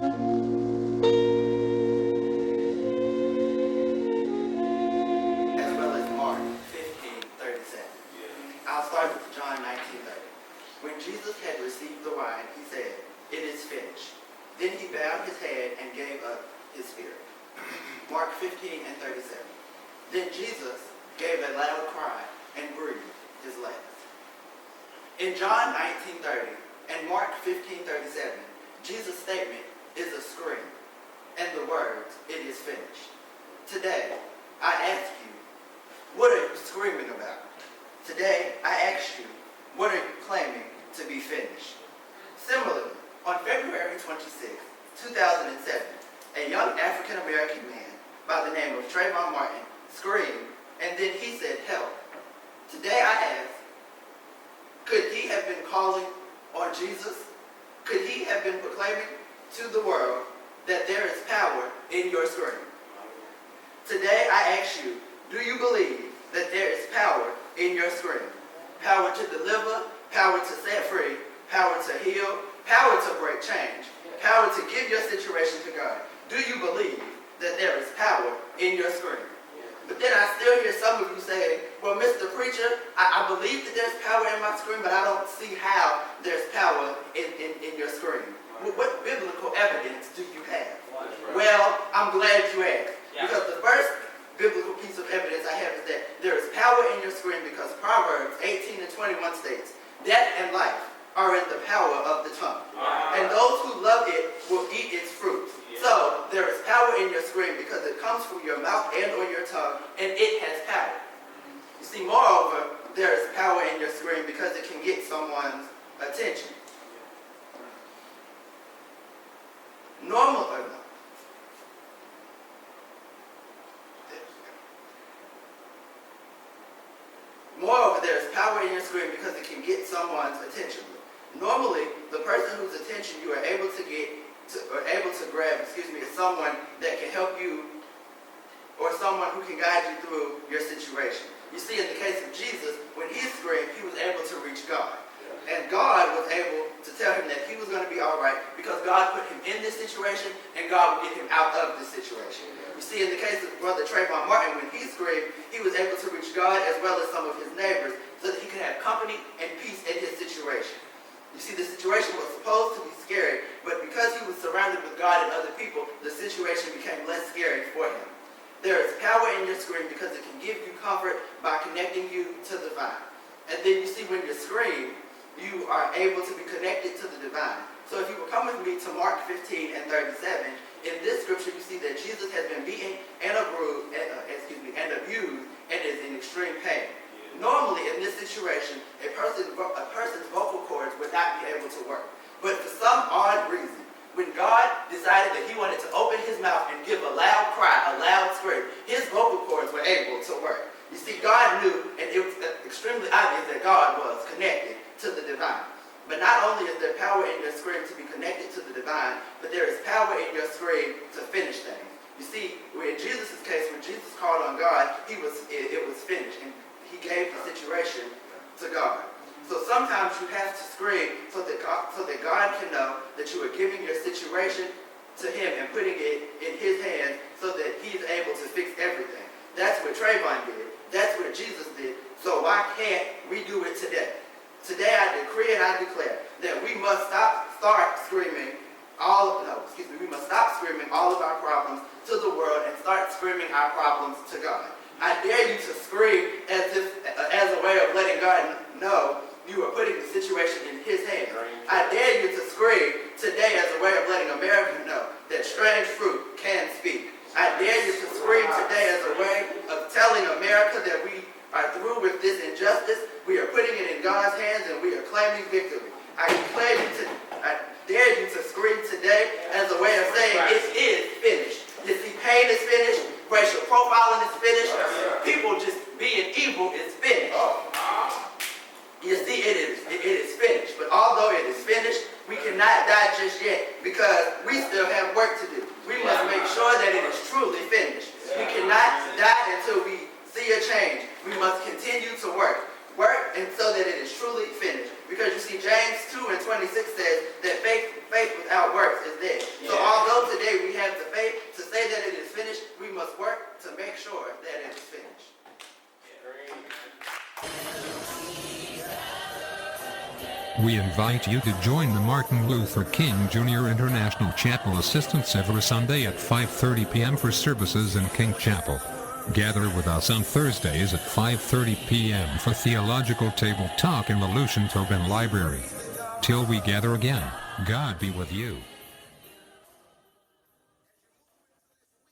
as well as Mark 15:37. I'll start with John 19:30. When Jesus had received the wine, he said, "It is finished." Then he bowed his head and gave up his spirit. Mark 15:37. Then Jesus gave a loud cry and breathed his last. In John 19:30 and Mark 15:37, Jesus' statement is a scream, and the words, "It is finished." Today, I ask you, what are you screaming about? Today, I ask you, what are you claiming to be finished? Similarly, on February 26, 2007, a young African-American man by the name of Trayvon Martin screamed, and then he said, "Help." Today, I ask, could he have been calling on Jesus? Could he have been proclaiming to the world that there is power in your scream? Today, I ask you, do you believe that there is power in your scream? Power to deliver, power to set free, power to heal, power to break change, power to give your situation to God. Do you believe that there is power in your scream? But then I still hear some of you saying, "Well, Mr. Preacher, I believe that there's power in my scream, but I don't see how there's power in your scream." What biblical evidence do you have? Well, I'm glad you asked. Because the first biblical piece of evidence I have is that there is power in your scream because Proverbs 18:21 states, "Death and life are in the power of the tongue, and those who love it will eat its fruits." So there is power in your scream because it comes from your mouth and or your tongue, and it has power. You see, moreover, there is power in your scream because it can get someone's attention. Moreover, there is power in your scream because it can get someone's attention. Normally, the person whose attention you are able to grab, is someone that can help you or someone who can guide you through your situation. You see, in the case of Jesus, when he screamed, he was able to reach God. And God was able to tell him that he was going to be all right because God put him in this situation and God would get him out of this situation. You see, in the case of Brother Trayvon Martin, when he screamed, he was able to reach God as well as some of his neighbors so that he could have company and peace in his situation. You see, the situation was supposed to be scary, but because he was surrounded with God and other people, the situation became less scary for him. There is power in your scream because it can give you comfort by connecting you to the divine. And then you see, when you scream, you are able to be connected to the divine. So if you will come with me to Mark 15:37, in this scripture you see that Jesus has been beaten and abused and is in extreme pain. Normally in this situation, a person's vocal cords would not be able to work. But for some odd reason, when God decided that he wanted to open his mouth and give a loud cry, a loud scream, his vocal cords were able to work. You see, God knew, and it was extremely obvious that God was connected to the divine. But not only is there power in your scream to be connected to the divine, but there is power in your scream to finish things. You see, in Jesus' case, when Jesus called on God, it was finished, and he gave the situation to God. So sometimes you have to scream so that God can know that you are giving your situation to him and putting it in his hands so that he's able to fix everything. That's what Trayvon did. That's what Jesus did. So why can't we do it today? Today I decree and I declare that we must stop screaming all of our problems to the world and start screaming our problems to God. I dare you to scream as a way of letting God know you are putting the situation in his hands. I dare you to scream today as a way of letting America know that strange fruit can speak. I dare you to scream today as a way of telling America that we are through with this injustice. We are putting it in God's hands and we are claiming victory. I dare you to scream today as a way of saying it is finished. You see, pain is finished. Racial profiling is finished. People just being evil is finished. You see, it is finished. But although it is finished, we cannot die just yet because we still have work to do. We must make sure that it is truly finished. We cannot die until we see a change. We must continue to work We invite you to join the Martin Luther King Jr. International Chapel Assistants every Sunday at 5:30 p.m. for services in King Chapel. Gather with us on Thursdays at 5:30 p.m. for Theological Table Talk in the Lucian Tobin Library. Till we gather again, God be with you.